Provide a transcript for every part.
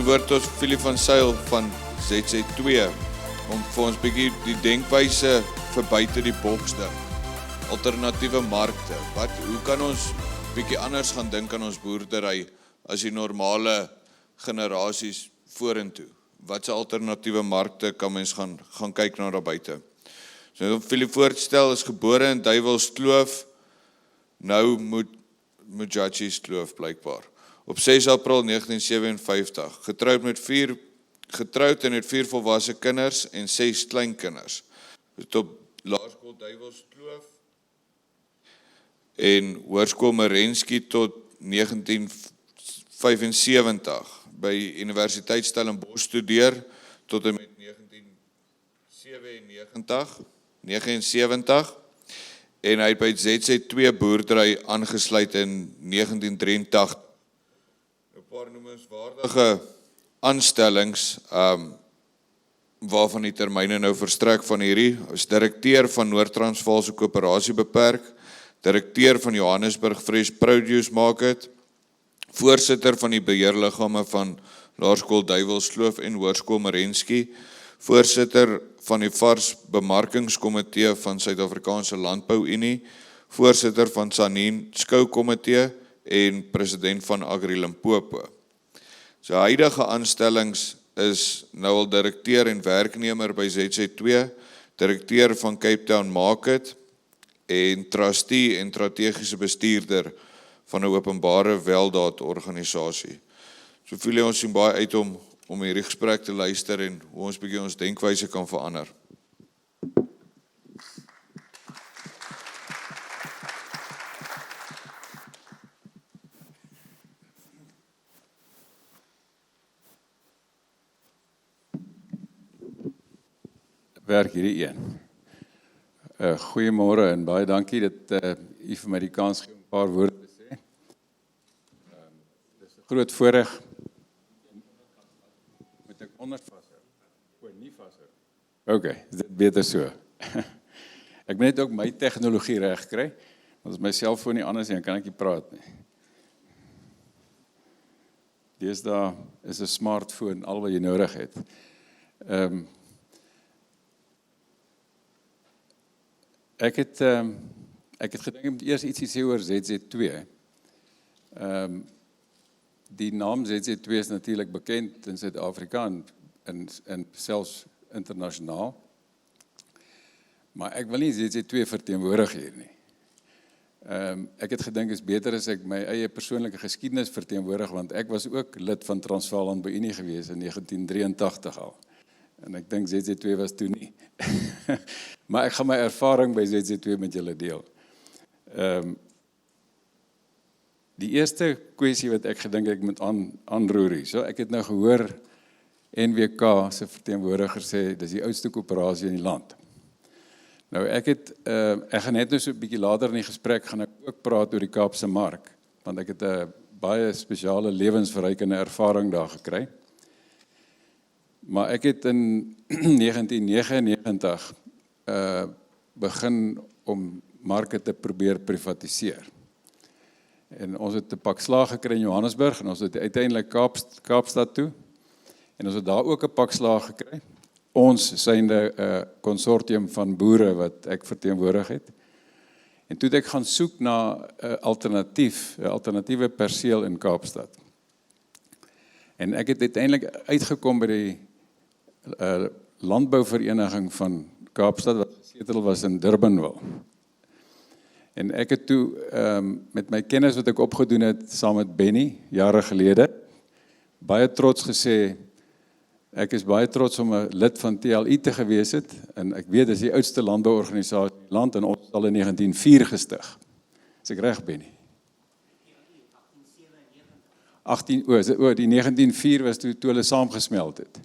woord tot Philip van Zyl van ZZ2 om vir ons bietjie die denkwyse vir buite die boks ding. Alternatiewe markte. Hoe kan ons bietjie anders gaan dink aan ons boerdery as die normale generasies vorentoe? Watse alternatiewe markte kan mens gaan kyk na daar buite? So Philip voorstel is gebore in Duivelskloof, nou Mujachis Kloof blykbaar. Op 6 April 1957, getrouwd en het 4 volwasse kinders en 6 kleinkinders. Op Laerskool Duivelskloof en Hoërskool Merensky tot 1975 by Universiteit Stellenbosch studeer tot en met 1979 en hy het by ZZ2 boerdery aangesluit in 1983. 'n Paar noemenswaardige aanstellings waarvan die termyne nou verstrek van hierdie, is direkteur van Noord-Transvaalse Koöperasie Beperk, direkteur van Johannesburg Fresh Produce Market, voorsitter van die beheerliggame van Laerskool Duivelskloof en Hoërskool Merensky, voorsitter van die Vars Bemarkingskomitee van Suid-Afrikaanse Landbou-Unie, voorsitter van Sanien Skoukomitee en president van Agri Limpopo. Sy huidige aanstellings is nou al direkteur en werknemer by ZZ2, direkteur van Cape Town Market en trustee en strategiese bestuurder van 'n openbare weldaad organisasie. So veel ons sien baie uit om hierdie gesprek te luister en hoe ons bietjie ons denkwyse kan verander. Werk hierdie een. Goeiemôre en baie dankie dat u vir my die kans gee om 'n paar woorde te sê. Dis 'n groot voorreg. Moet ek onder vashou? Nie vashou. Okay, is dit beter so. Ek moet net ook my tegnologie reg kry, want as my selfoon nie anders dan kan ek nie praat nie. Deesdae is 'n smartphone al wat jy nodig het. Ek het gedink ek moet eers ietsie sê oor ZZ2. Die naam ZZ2 is natuurlik bekend in Suid-Afrika en selfs internasionaal. Maar ek wil nie ZZ2 verteenwoordig hier nie. Ek het gedink is beter as ek my eie persoonlike geskiedenis verteenwoordig, want ek was ook lid van Transvaal Landbou-Unie gewees in 1983 al. En ek dink ZZ2 was toe nie. Maar ek gaan my ervaring by ZZ2 met julle deel. Die eerste kwessie wat ek gedink ek moet aanroer. So ek het nou gehoor NWK se verteenwoordiger sê dis die oudste koöperasie in die land. Nou ek gaan net nou so 'n bietjie later in die gesprek gaan ek ook praat oor die Kaapse mark, want ek het 'n baie spesiale lewensverrykende ervaring daar gekry. Maar ek het in 1999 begin om marke te probeer privatiseer. En ons het 'n pak slaag gekry in Johannesburg en ons het uiteindelik Kaapstad toe. En ons het daar ook 'n pak slaag gekry. Ons synde 'n konsortium van boere wat ek verteenwoordig het. En toe het ek gaan soek na 'n alternatiewe perseel in Kaapstad. En ek het uiteindelik uitgekom by die landbouvereniging van Kaapstad wat gesetel was in Durbanville. En ek het toe met my kennis wat ek opgedoen het saam met Benny jare gelede baie trots gesê ek is baie trots om 'n lid van TLI te gewees het en ek weet dis die oudste landbouorganisasie in die land en ons is al in 1904 gestig. Is ek reg, Benny? die 1904 was toe hulle saamgesmelt het.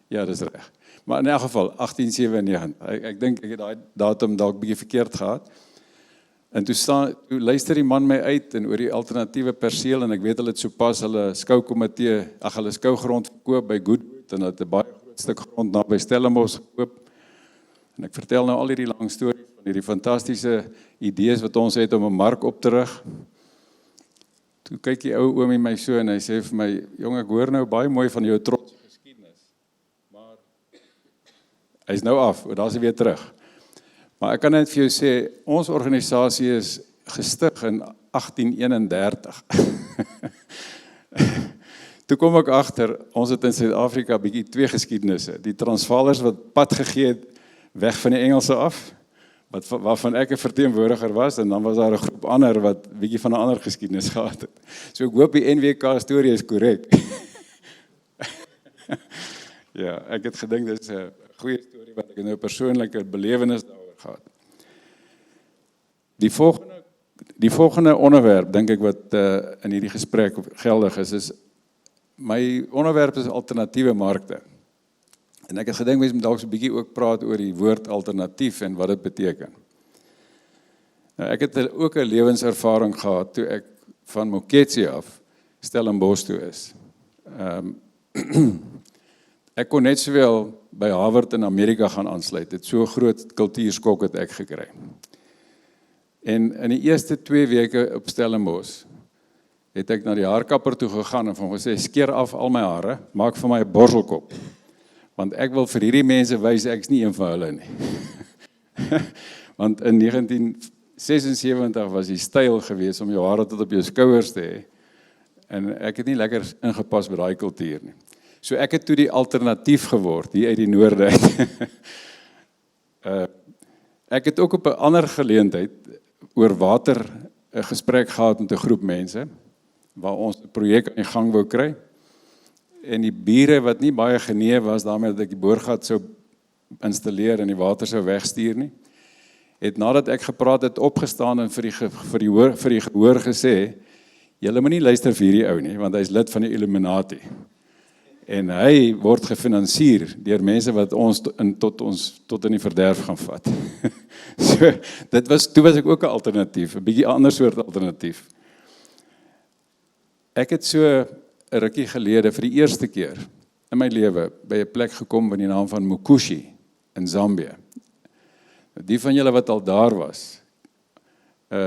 Ja, dis reg. Maar in elk geval 1897. Ek dink ek het daai datum dalk bietjie verkeerd gehad. En toe luister die man my uit en oor die alternatiewe perseel en ek weet hulle het sopas hulle skoukomitee, hulle skougrond verkoop by Goodwood en het 'n baie groot stuk grond naby Stellenbosch gekoop. En ek vertel nou al hierdie lang stories van hierdie fantastiese idees wat ons het om 'n mark op te rig. Toe kyk die ou oomie my so en hy sê vir my, jong, ek hoor nou baie mooi van jou trotse geskiedenis, maar hy's nou af, daar is hy weer terug. Maar ek kan net vir jou sê, ons organisasie is gestig in 1831. Toe kom ek agter, ons het in Suid-Afrika bietjie twee geskiedenisse. Die Transvaalers wat pad gegee het, weg van die Engelse af, waarvan ek 'n verteenwoordiger was, en dan was daar 'n groep ander wat bietjie van 'n ander geskiedenis gehad het. So ek hoop die NWK storie is korrek. Ja, ek het gedink dit is 'n goeie storie wat ek nou persoonlike belewenis daaroor gehad. Die volgende onderwerp, dink ek wat in hierdie gesprek geldig is my onderwerp is alternatiewe markte. En ek het gedink mens moet dalk so 'n bietjie ook praat oor die woord alternatief en wat dit beteken. Nou ek het ook 'n lewenservaring gehad toe ek van Moketsi af Stellenbosch toe is. Ek kon net sowel by Harvard in Amerika gaan aansluit. Dit so 'n groot kultuurskok het ek gekry. En in die eerste 2 weke op Stellenbosch het ek na die haarkapper toe gegaan en van gesê, skeer af al my hare, maak vir my 'n borselkop. Want ek wil vir hierdie mense wys, ek is nie een van hulle nie. Want in 1976 was die styl gewees om jou hare tot op jou skouers te hê. En ek het nie lekker ingepas by daai kultuur nie. So ek het toe die alternatief geword, hier uit die noorde uit. Ek het ook op 'n ander geleentheid oor water 'n gesprek gehad met 'n groep mense, waar ons 'n projek aan die gang wou kry. En die bure wat nie baie genee was daarmee dat ek die boorgat sou installeer en die water sou wegstuur nie, het nadat ek gepraat het opgestaan en vir die gehoor gesê, julle moet nie luister vir hierdie ou nie, want hy is lid van die Illuminati. En hy word gefinansier deur mense wat ons tot in die verderf gaan vat. So, toe was ek ook 'n alternatief, 'n bietjie ander soort alternatief. Ek het so 'n rukkie gelede vir die eerste keer in my lewe by 'n plek gekom met die naam van Mukushi in Zambië. Die van julle wat al daar was,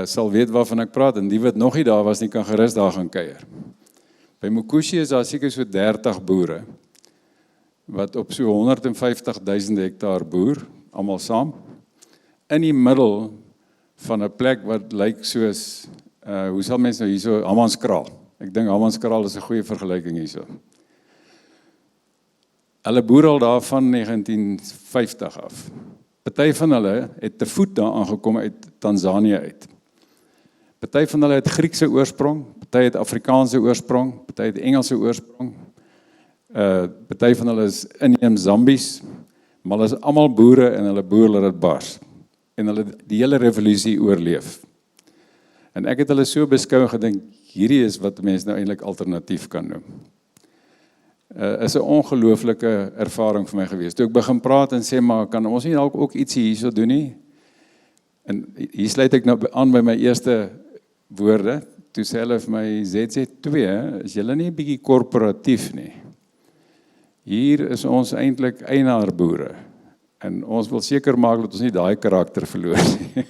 sal weet waarvan ek praat, en die wat nog nie daar was nie, kan gerus daar gaan kuier. By Mukushi is daar seker so 30 boere, wat op so 150.000 hektaar boer, almal saam, in die middel van 'n plek wat lyk soos, hoe sal mense nou hierso, Hammanskraal. Ek dink Hammanskraal is 'n goeie vergelyking hierso. Hulle boer al daar van 1950 af. Party van hulle het te voet daar aangekom uit Tanzanië uit. Party van hulle het Griekse oorsprong, party het Afrikaanse oorsprong, party het Engelse oorsprong. Party van hulle is inheems Zambies, maar hulle is almal boere en hulle boer laat dit bars. En hulle die hele revolusie oorleef. En ek het hulle so beskou en gedink, hierdie is wat mense nou eintlik alternatief kan noem. Is 'n ongelooflike ervaring vir my gewees. Toe ek begin praat en sê, maar kan ons nie dalk ook ietsie hierso doen nie? En hier sluit ek nou aan by my eerste woorde. Toe sê hulle vir my, ZZ2, is julle nie 'n bietjie korporatief nie? Hier is ons eintlik eienaarboere. En ons wil seker maak dat ons nie daai karakter verloor nie.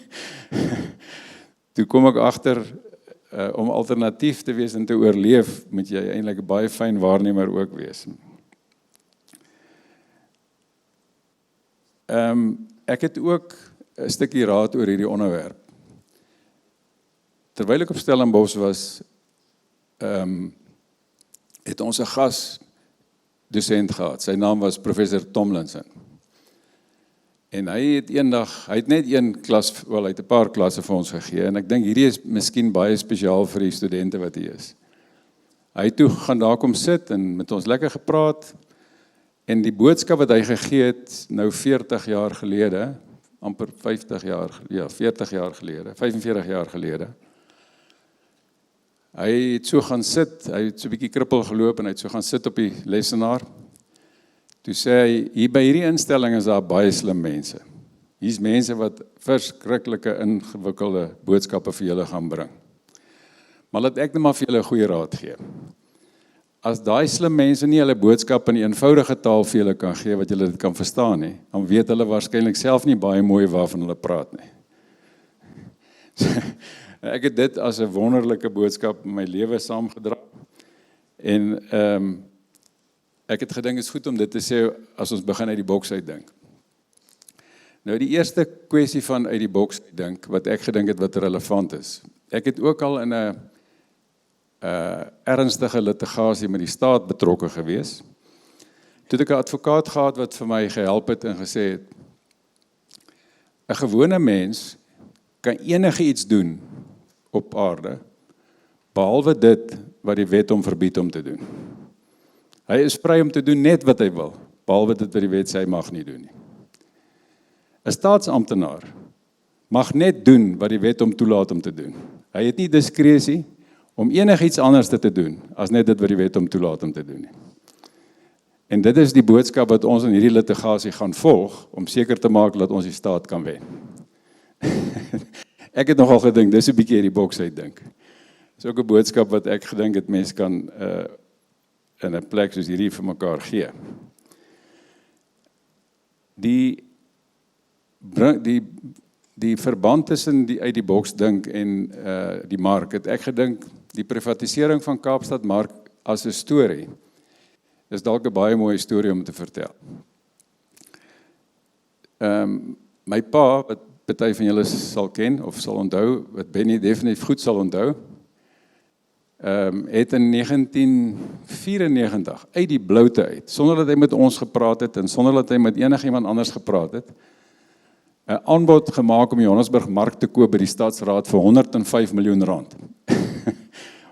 Toe kom ek agter, om alternatief te wees en te oorleef, moet jy eintlik 'n baie fyn waarnemer ook wees. Ek het ook 'n stukkie raad oor hierdie onderwerp. Terwyl ek op Stellenbosch was, het ons 'n gasdosent gehad. Sy naam was professor Tomlinson. En hy het net een klas, hy het 'n paar klasse vir ons gegee, en ek dink hierdie is miskien baie spesiaal vir die studente wat hier is. Hy het toe gaan daar kom sit en met ons lekker gepraat, en die boodskap wat hy gegee het, nou 40 jaar gelede, amper 50 jaar, ja, 40 jaar gelede, 45 jaar gelede, hy het so gaan sit, hy het so 'n bietjie krippel geloop, en hy het so gaan sit op die lesenaar. Toe sê hy, hier by hierdie instelling is daar baie slim mense. Hier's mense wat verskriklike ingewikkelde boodskappe vir julle gaan bring. Maar laat ek net maar vir julle 'n goeie raad gee. As daai slim mense nie hulle boodskap in 'n eenvoudige taal vir julle kan gee, wat julle dit kan verstaan nie, dan weet hulle waarskynlik self nie baie mooi waarvan hulle praat nie. Ek het dit as 'n wonderlike boodskap in my lewe saamgedra. En ek het gedink, het is goed om dit te sê as ons begin uit die boks uitdink. Nou die eerste kwessie van uit die boks uitdink, wat ek gedink het wat relevant is. Ek het ook al in 'n ernstige litigasie met die staat betrokke gewees. Toe het ek 'n advokaat gehad wat vir my gehelp het en gesê het, 'n gewone mens kan enige iets doen op aarde, behalwe dit wat die wet hom verbied om te doen. Hy is vry om te doen net wat hy wil, behalwe dit wat die wet sê hy mag nie doen nie. 'n Staatsamptenaar mag net doen wat die wet hom toelaat om te doen. Hy het nie diskresie om enigiets anders te doen, as net dit wat die wet hom toelaat om te doen nie. En dit is die boodskap wat ons in hierdie litigasie gaan volg, om seker te maak dat ons die staat kan wen. Ek het nogal gedink, dis 'n bietjie uit die boks uitdink. Dis ook 'n boodskap wat ek gedink het mense kan in 'n plek soos hierdie vir mekaar gee. Die verband tussen die uit die boks dink en die mark, het ek gedink, die privatisering van Kaapstad mark as 'n storie, is dalk 'n baie mooi storie om te vertel. My pa, wat party van julle sal ken of sal onthou, wat Benny definitief goed sal onthou, het in 1994 uit die bloute uit, sonder dat hy met ons gepraat het en sonder dat hy met enigiemand anders gepraat het, 'n aanbod gemaak om Johannesburg mark te koop by die Stadsraad vir R105 miljoen.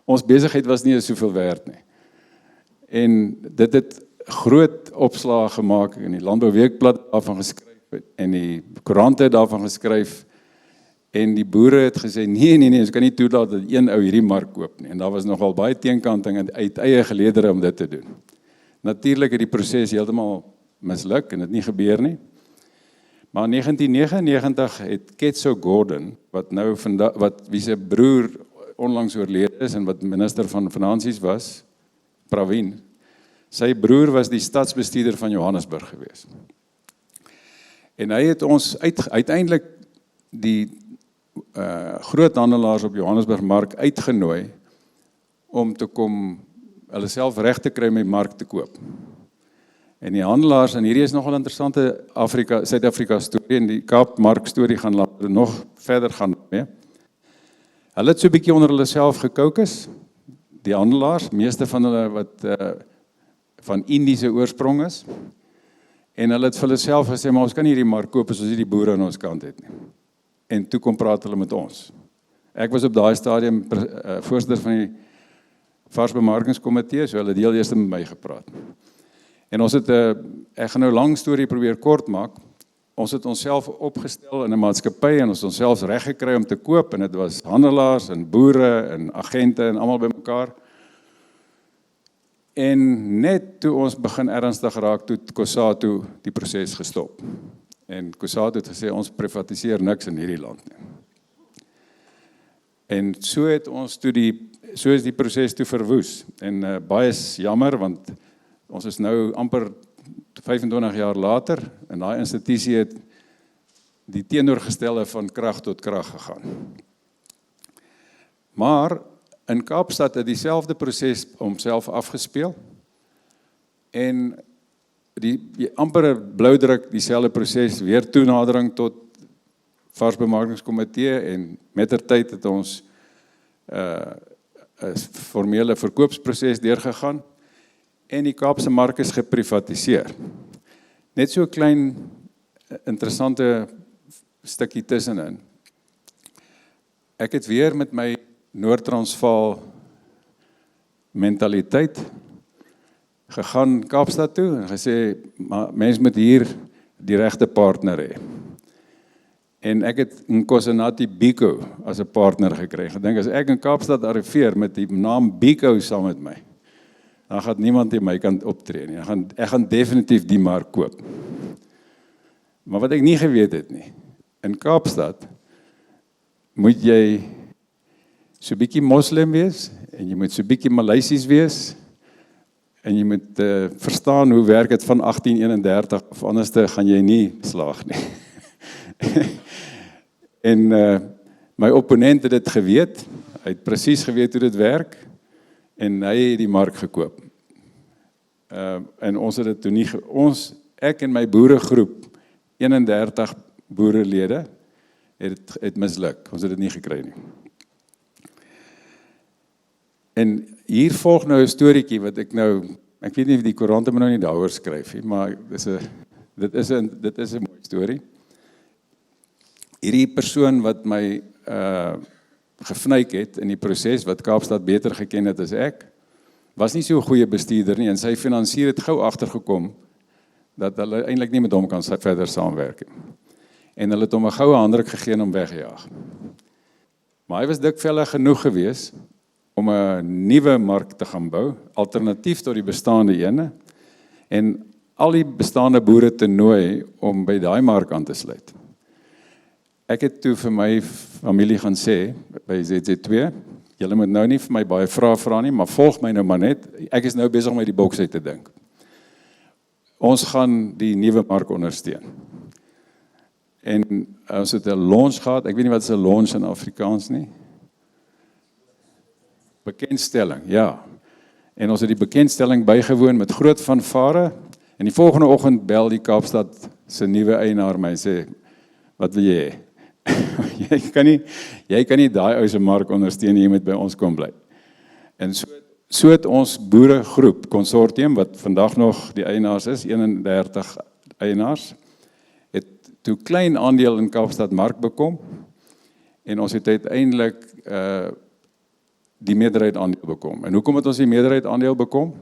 Ons besigheid was nie soveel werd nie. En dit het groot opslae gemaak in die Landbouweekblad daarvan geskryf en die koerante het daarvan geskryf en die boere het gesê nee, ons kan nie toelaat dat een ou hierdie mark koop nie. En daar was nogal baie teenkanting uit eie geleedere om dit te doen. Natuurlik het die proses heeltemal misluk en dit nie gebeur nie. Maar in 1999 het Ketso Gordon, wie sy broer onlangs oorlede is en wat minister van Finansies was, Pravin, sy broer was die stadsbestuurder van Johannesburg gewees. En hy het ons uiteindelik die groothandelaars op Johannesburg mark uitgenooi om te kom hulle self reg te kry om die mark te koop. En die handelaars, en hierdie is nogal interessante Suid-Afrika storie, en die Kaapmark storie gaan nog verder gaan mee. Hulle het so 'n bietjie onder hulle self gekookus, die handelaars, meeste van hulle wat van Indiese oorsprong is, en hulle het vir hulle self gesê, maar ons kan nie hierdie mark koop as ons nie die boere aan ons kant het nie. En toe kom praat hulle met ons. Ek was op daai stadium voorsitter van die Varsbemarkingskomitee, so hulle het heel eers met my gepraat. En ons het, ek gaan nou lang storie probeer kort maak, ons het onsself opgestel in 'n maatskappy en ons het onsself reg gekry om te koop, en dit was handelaars en boere en agente en almal bymekaar. En net toe ons begin ernstig raak, toe Cosatu die proses gestop. En Cosatu het gesê, ons privatiseer niks in hierdie land nie. En so het ons so is die proses toe verwoes. En baie is jammer, want ons is nou amper 25 jaar later, en daai institusie het die teenoorgestelde van krag tot krag gegaan. Maar in Kaapstad het dieselfde proses homself afgespeel, en die ampere bloudruk dieselfde proses, weer toenadering tot Varsbemarkingskomitee, en mettertyd het ons 'n formele verkoopsproses deurgegaan, en die Kaapse mark is geprivatiseer. Net so 'n klein interessante stukkie tussenin. Ek het weer met my Noord-Transvaal mentaliteit gegaan Kaapstad toe en gesê, maar mens moet hier die regte partner hê. En ek het Nkosinati Biko as 'n partner gekry. Ek dink as ek in Kaapstad arriveer met die naam Biko saam met my, dan gaan niemand in my kant optree nie. Ek gaan definitief die mark koop. Maar wat ek nie geweet het nie, in Kaapstad moet jy so 'n bietjie moslim wees, en jy moet so 'n bietjie Maleisies wees, en jy moet verstaan hoe werk dit van 1831, of anders gaan jy nie slaag nie. En My opponent het dit geweet, hy het presies geweet hoe dit werk, en hy het die mark gekoop. En ons het dit toe nie, ek en my boeregroep, 31 boerelede, het misluk, ons het dit nie gekry nie. En hier volg nou 'n storieetjie wat ek weet nie of die koerante my nou nie daaroor skryf nie, maar dit is 'n mooi storie. Hierdie persoon wat my gevnyk het in die proses, wat Kaapstad beter geken het as ek, was nie so 'n goeie bestuurder nie, en sy finansier het gou agtergekom, dat hulle eintlik nie met hom kan verder saamwerk nie. En hulle het hom 'n goue handdruk gegee om weggejaag. Maar hy was dikvellig genoeg gewees, om 'n nuwe mark te gaan bou, alternatief tot die bestaande ene, en al die bestaande boere te nooi om by daai mark aan te sluit. Ek het toe vir my familie gaan sê, by ZZ2, julle moet nou nie vir my baie vrae vra nie, maar volg my nou maar net, ek is nou besig om uit die boks uit te dink. Ons gaan die nuwe mark ondersteun. En ons het 'n launch gehad, ek weet nie wat is 'n launch in Afrikaans nie, bekendstelling, ja. En ons het die bekendstelling bygewoon met groot fanfare, en die volgende oggend bel die Kaapstad se nuwe eienaar my en sê, wat wil jy hê? jy kan nie daai ou se mark ondersteun nie, jy moet by ons kom bly. En so het ons boeregroep, konsortium, wat vandag nog die eienaars is, 31 eienaars, het toe klein aandeel in Kaapstad mark bekom, en ons het uiteindelik die meerderheid aandeel bekom. En hoekom het ons die meerderheid aandeel bekom?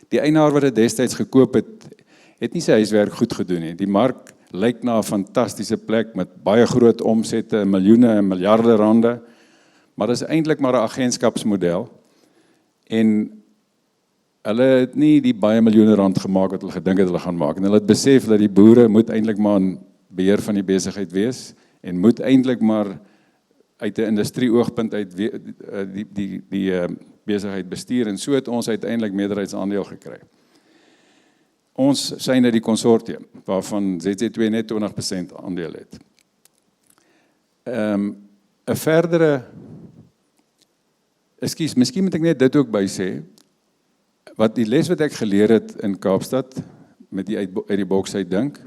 Die eienaar wat dit destyds gekoop het nie sy huiswerk goed gedoen nie. Die mark lyk na 'n fantastiese plek met baie groot omsette, miljoene en miljarde rande, maar dit is eintlik maar 'n agentskapsmodel, en hulle het nie die baie miljoene rand gemaak wat hulle gedink het hulle gaan maak, en hulle het besef dat die boere moet eintlik maar in beheer van die besigheid wees, en moet eintlik maar uit 'n industrie oogpunt uit die besigheid bestuur, en so het ons uiteindelik meerderheidsaandeel gekry. Ons syne die konsortium, waarvan ZZ2 net 20% aandeel het. 'n verdere, miskien moet ek net dit ook by sê, wat die les wat ek geleer het in Kaapstad, met die uit die boks uit dink,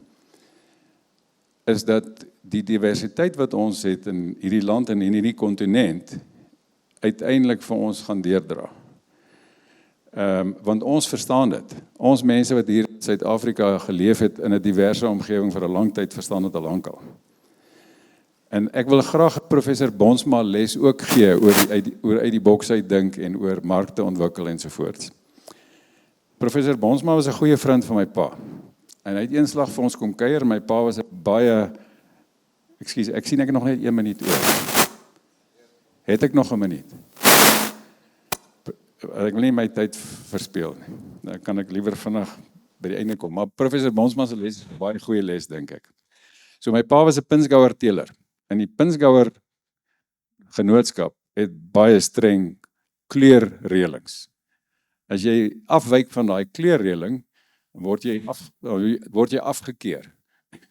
is dat die diversiteit wat ons het in hierdie land en in hierdie kontinent, uiteindelik vir ons gaan deurdra. Want ons verstaan dit. Ons mense wat hier in Suid-Afrika geleef het in 'n diverse omgewing vir 'n lang tyd, verstaan dit al lankal. En ek wil graag professor Bonsma les ook gee oor uit die boks uit dink en oor markte ontwikkel ensovoorts. Professor Bonsma was 'n goeie vriend van my pa. En hy het eenslag vir ons kom kuier. My pa was 'n baie, ek sien ek nog net 1 minuut oor. Het ek nog 'n minuut? Ek wil nie my tyd verspeel nie. Dan kan ek liewer vinnig by die einde kom. Maar professor Bonsma se les is 'n baie goeie les, dink ek. So my pa was 'n Pinsgouer teeler. En die Pinsgouer genootskap het baie streng kleurreëlings. As jy afwyk van daai kleurreëling, word jy afgekeer.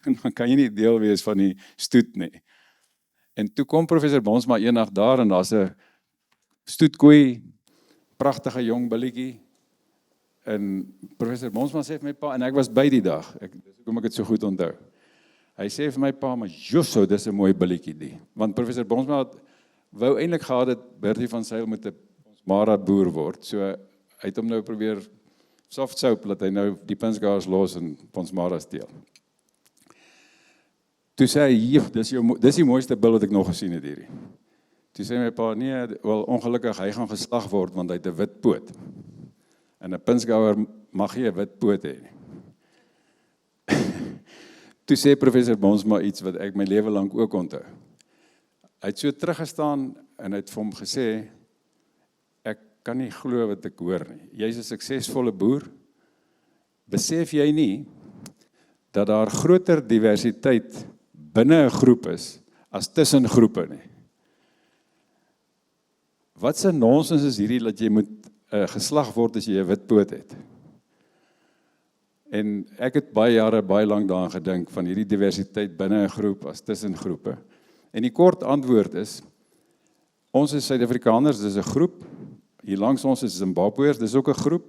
En dan kan jy nie deel wees van die stoet nie. En toe kom professor Bonsma eendag daar, en daar's 'n stoetkoei, pragtige jong billetjie, en professor Bonsma sê vir my pa, en ek was by die dag, dis hoekom ek dit so goed onthou. Hy sê vir my pa, maar Josso, dis 'n mooi billetjie die. Want professor Bonsma wou eintlik gehad het Bertie van Sail moet 'n Ponsmara boer word, so hy het hom nou probeer soft soap, dat hy nou die Pinsgouers los en Ponsmara steel. Toe sê hy, dis die mooiste bil wat ek nog gesien het hierdie. Toe sê my pa, nee, wel ongelukkig, hy gaan geslag word, want hy het 'n wit poot. En 'n Pinsgouer mag nie 'n wit poot hê nie. Toe sê professor Bonsma iets wat ek my lewe lank ook onthou. Hy het so teruggestaan en hy het vir hom gesê, ek kan nie glo wat ek hoor nie. Jy's 'n suksesvolle boer. Besef jy nie dat daar groter diversiteit binne 'n groep is as tussen groepe nie? Wat 'n nonsens is hierdie dat jy moet geslag word as jy 'n wit poot het? En ek het baie jare, baie lank daaraan gedink van hierdie diversiteit binne 'n groep as tussen groepe. En die kort antwoord is, ons is Suid-Afrikaners, dis 'n groep. Hier langs ons is Zimbabweërs, dis ook 'n groep.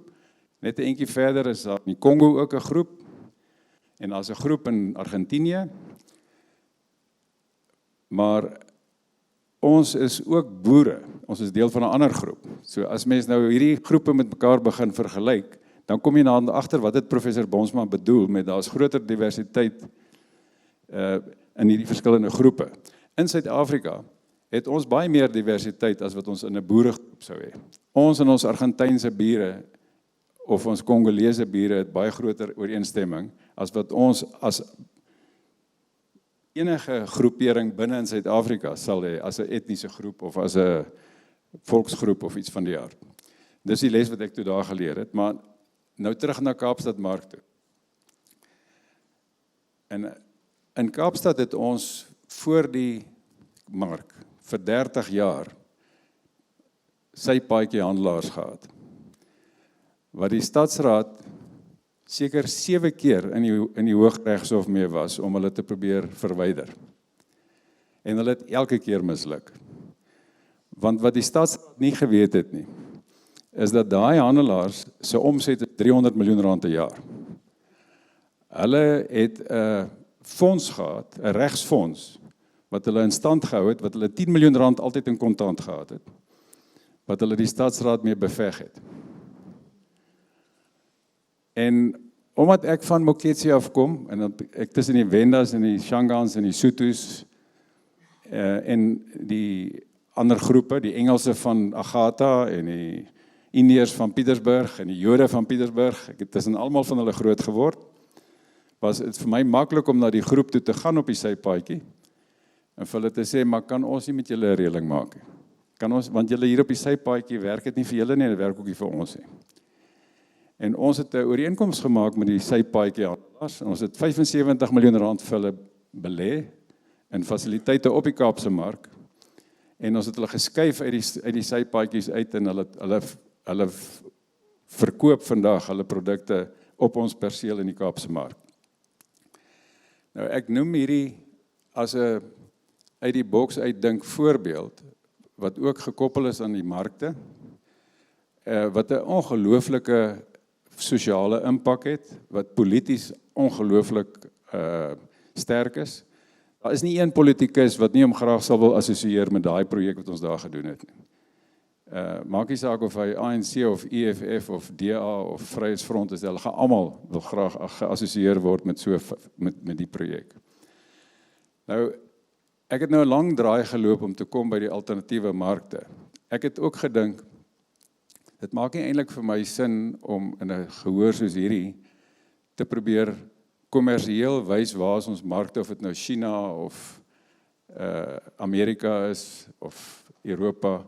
Net 'n entjie verder is daar in die Kongo ook 'n groep. En daar's 'n groep in Argentinië. Maar ons is ook boere. Ons is deel van 'n ander groep. So as mens nou hierdie groepe met mekaar begin vergelyk, dan kom jy na agter wat het professor Bonsma bedoel met daar's groter diversiteit in hierdie verskillende groepe. In Suid-Afrika het ons baie meer diversiteit as wat ons in 'n boeregroep sou hê. Ons en ons Argentynse bure of ons Kongolese bure het baie groter ooreenstemming as wat ons as enige groepering binne in Suid-Afrika sal hê as 'n etniese groep of as 'n volksgroep of iets van die aard. Dis die les wat ek toe daar geleer het, maar nou terug na Kaapstad mark toe. En in Kaapstad het ons voor die mark vir 30 jaar sy paadjie handelaars gehad. Wat die stadsraad seker 7 keer in die Hooggeregshof mee was om hulle te probeer verwyder. En hulle het elke keer misluk. Want wat die stadsraad nie geweet het nie, is dat daai handelaars se omset is R300 miljoen 'n jaar. Hulle het 'n fonds gehad, 'n regsfonds, wat hulle in stand gehou het, wat hulle R10 miljoen altyd in kontant gehad het, wat hulle die stadsraad mee beveg het. En omdat ek van Moketsi afkom, en ek tussen die Wendas en die Shangans en die Sothos, en die ander groepe, die Engelse van Agatha en die Indiërs van Pietersburg en die Jode van Pietersburg, ek het tussen almal van hulle groot geword, was dit vir my maklik om na die groep toe te gaan op die sypaadjie, en vir hulle te sê, maar kan ons nie met julle 'n reëling maak nie? Kan ons, want julle hier op die sypaadjie werk dit nie vir julle nie, dit werk ook nie vir ons nie. En ons het 'n ooreenkoms gemaak met die sypaadjie handelaars, en ons het R75 miljoen vir hulle belê in fasiliteite op die Kaapse mark, en ons het hulle geskuif uit die sypaadjies uit, en hulle verkoop vandag hulle produkte op ons perseel in die Kaapse mark. Nou ek noem hierdie as 'n uit die boks uitdink voorbeeld, wat ook gekoppel is aan die markte, wat 'n ongelooflike sosiale impak het, wat polities ongelooflik sterk is. Daar is nie een politikus wat nie hom graag sal wil assosieer met daai projek wat ons daar gedoen het nie. Maak nie saak of hy ANC of EFF of DA of Vryheidsfront is, hulle gaan almal wil graag geassosieer word met die projek. Nou, ek het nou 'n lang draai geloop om te kom by die alternatiewe markte. Ek het ook gedink, dit maak nie eintlik vir my sin om in 'n gehoor soos hierdie te probeer kommersieel wys waar is ons markte, of dit nou China of Amerika is of Europa.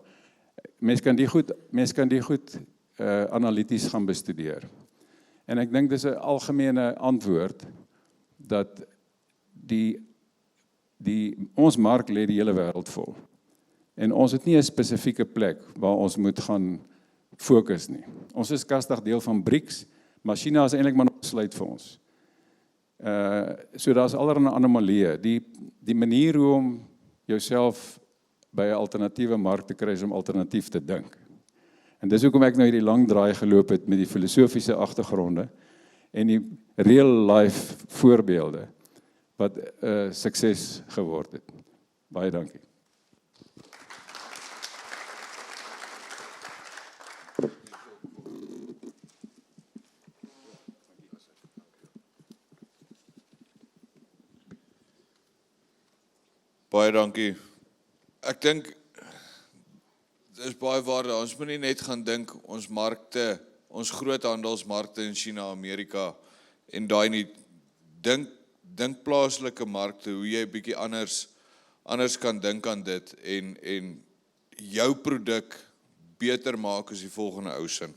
Mens kan die goed analities gaan bestudeer. En ek dink dis 'n algemene antwoord dat ons mark lê die hele wêreld vol. En ons het nie 'n spesifieke plek waar ons moet gaan fokus nie. Ons is kastig deel van BRICS, maar China is eintlik maar nog besluit vir ons. So daar's allerlei anomalieë. Die manier hoe om jouself by 'n alternatiewe mark te kry is om alternatief te dink. En dis hoekom ek nou hierdie lang draai geloop het met die filosofiese agtergronde en die real life voorbeelde wat sukses geword het. Baie dankie. Baie dankie. Ek dink, dit is baie waar, ons moet nie net gaan dink, ons markte, ons groot handelsmarkte in China, Amerika, en daai nie, dink plaaslike markte, hoe jy bietjie anders kan dink aan dit, en jou produk beter maak as die volgende ou sin.